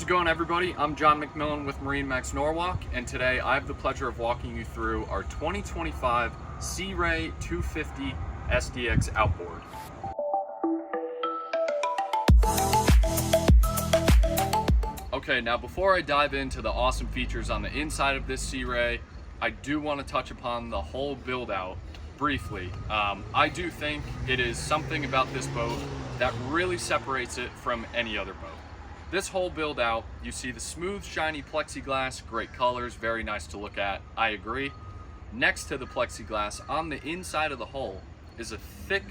How's it going, everybody? I'm John McMillan with MarineMax Norwalk, and today I have the pleasure of walking you through our 2025 Sea Ray 250 SDX Outboard. Okay, now before I dive into the awesome features on the inside of this Sea Ray, I do want to touch upon the whole build out briefly. I do think it is something about this boat that really separates it from any other boat. This whole build out, you see the smooth, shiny plexiglass, great colors, very nice to look at, I agree. Next to the plexiglass, on the inside of the hull, is a thick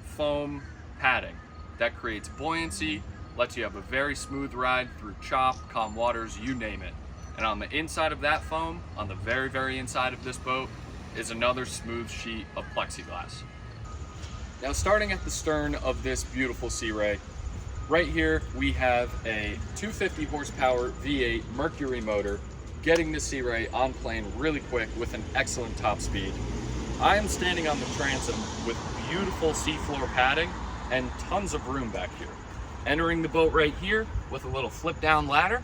foam padding that creates buoyancy, lets you have a very smooth ride through chop, calm waters, you name it. And on the inside of that foam, on the very inside of this boat, is another smooth sheet of plexiglass. Now, starting at the stern of this beautiful Sea Ray, right here we have a 250 horsepower V8 Mercury motor getting the Sea Ray on plane really quick with an excellent top speed. I am standing on the transom with beautiful seafloor padding and tons of room back here. Entering the boat right here with a little flip down ladder.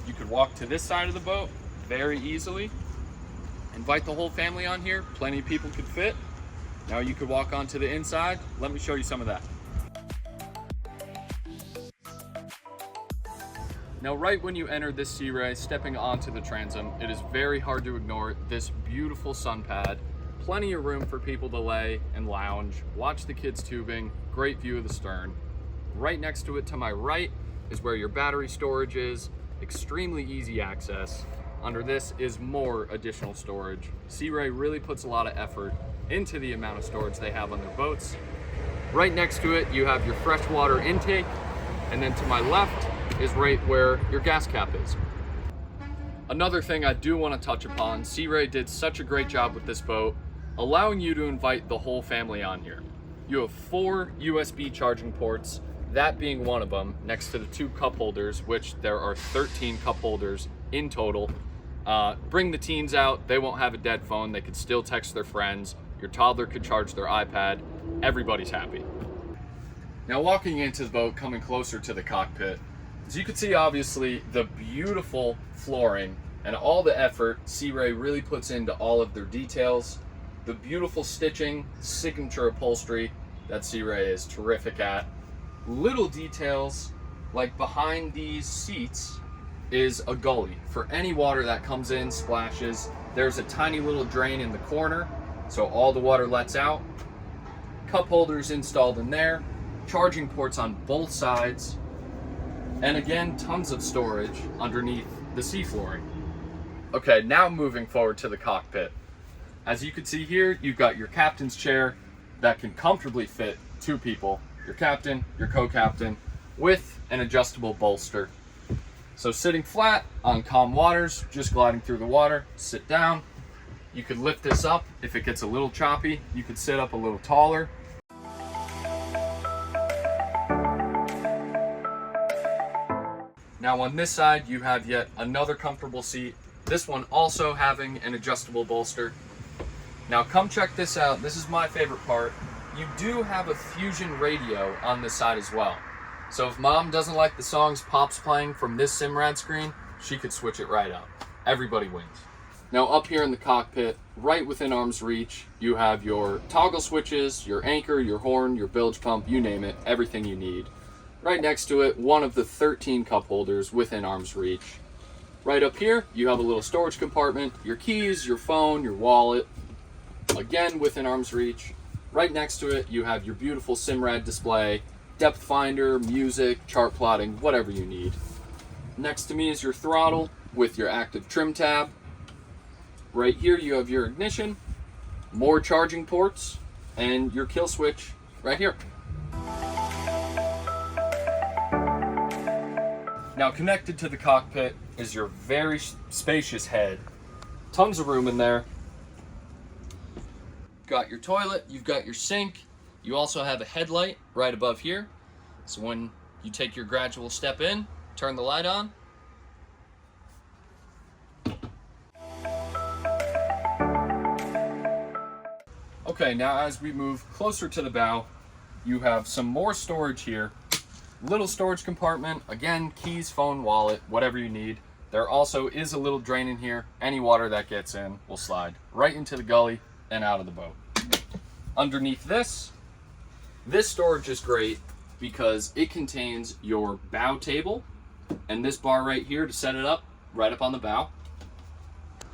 You could walk to this side of the boat very easily. Invite the whole family on here, plenty of people could fit. Now you could walk onto the inside. Let me show you some of that. Now, right when you enter this Sea Ray, stepping onto the transom, it is very hard to ignore this beautiful sun pad. Plenty of room for people to lay and lounge, watch the kids tubing, great view of the stern. Right next to it to my right is where your battery storage is, extremely easy access. Under this is more additional storage. Sea Ray really puts a lot of effort into the amount of storage they have on their boats. Right next to it, you have your freshwater intake, and then to my left is right where your gas cap is. Another thing I do want to touch upon, Sea Ray did such a great job with this boat, allowing you to invite the whole family on here. You have 4 USB charging ports, that being one of them, next to the 2 cup holders, which there are 13 cup holders in total. Bring the teens out, they won't have a dead phone, they could still text their friends, your toddler could charge their iPad, everybody's happy. Now, walking into the boat, coming closer to the cockpit, as you can see, obviously, the beautiful flooring and all the effort Sea Ray really puts into all of their details. The beautiful stitching, signature upholstery that Sea Ray is terrific at. Little details, like behind these seats is a gully. For any water that comes in, splashes, there's a tiny little drain in the corner, so all the water lets out. Cup holders installed in there, charging ports on both sides, and again, tons of storage underneath the seaflooring. Okay, now moving forward to the cockpit. As you can see here, you've got your captain's chair that can comfortably fit 2 people, your captain, your co-captain, with an adjustable bolster. So sitting flat on calm waters, just gliding through the water, sit down. You could lift this up if it gets a little choppy. You could sit up a little taller. Now on this side, you have yet another comfortable seat. This one also having an adjustable bolster. Now come check this out. This is my favorite part. You do have a Fusion radio on this side as well. So if mom doesn't like the songs Pop's playing from this Simrad screen, she could switch it right up. Everybody wins. Now up here in the cockpit, right within arm's reach, you have your toggle switches, your anchor, your horn, your bilge pump, you name it, everything you need. Right next to it, one of the 13 cup holders within arm's reach. Right up here, you have a little storage compartment, your keys, your phone, your wallet, again within arm's reach. Right next to it, you have your beautiful Simrad display, depth finder, music, chart plotting, whatever you need. Next to me is your throttle with your active trim tab. Right here, you have your ignition, more charging ports, and your kill switch right here. Now, connected to the cockpit is your very spacious head. Tons of room in there. Got your toilet, you've got your sink. You also have a headlight right above here. So when you take your gradual step in, turn the light on. Okay, now as we move closer to the bow, you have some more storage here Little storage compartment, again, keys, phone, wallet, whatever you need. There also is a little drain in here. Any water that gets in will slide right into the gully and out of the boat. Underneath this storage is great because it contains your bow table and this bar right here to set it up right up on the bow.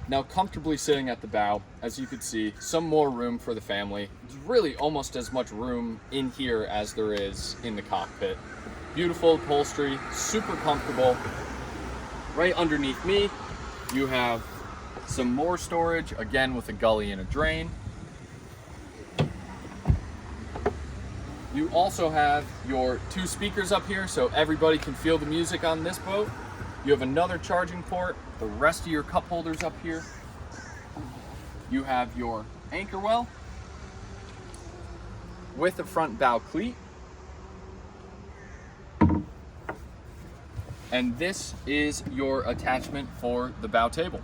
Now, comfortably sitting at the bow, as you can see, some more room for the family. There's really almost as much room in here as there is in the cockpit. Beautiful upholstery, super comfortable. Right underneath me, you have some more storage, again with a gully and a drain. You also have your 2 speakers up here so everybody can feel the music on this boat. You have another charging port, the rest of your cup holders up here. You have your anchor well with the front bow cleat. And this is your attachment for the bow table.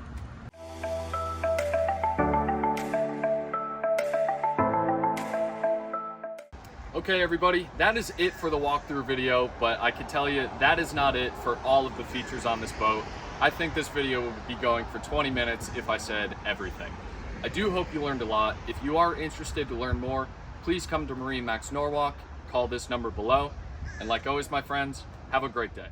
Okay everybody, that is it for the walkthrough video, but I can tell you that is not it for all of the features on this boat. I think this video would be going for 20 minutes if I said everything. I do hope you learned a lot. If you are interested to learn more, please come to MarineMax Norwalk, call this number below, and like always my friends, have a great day.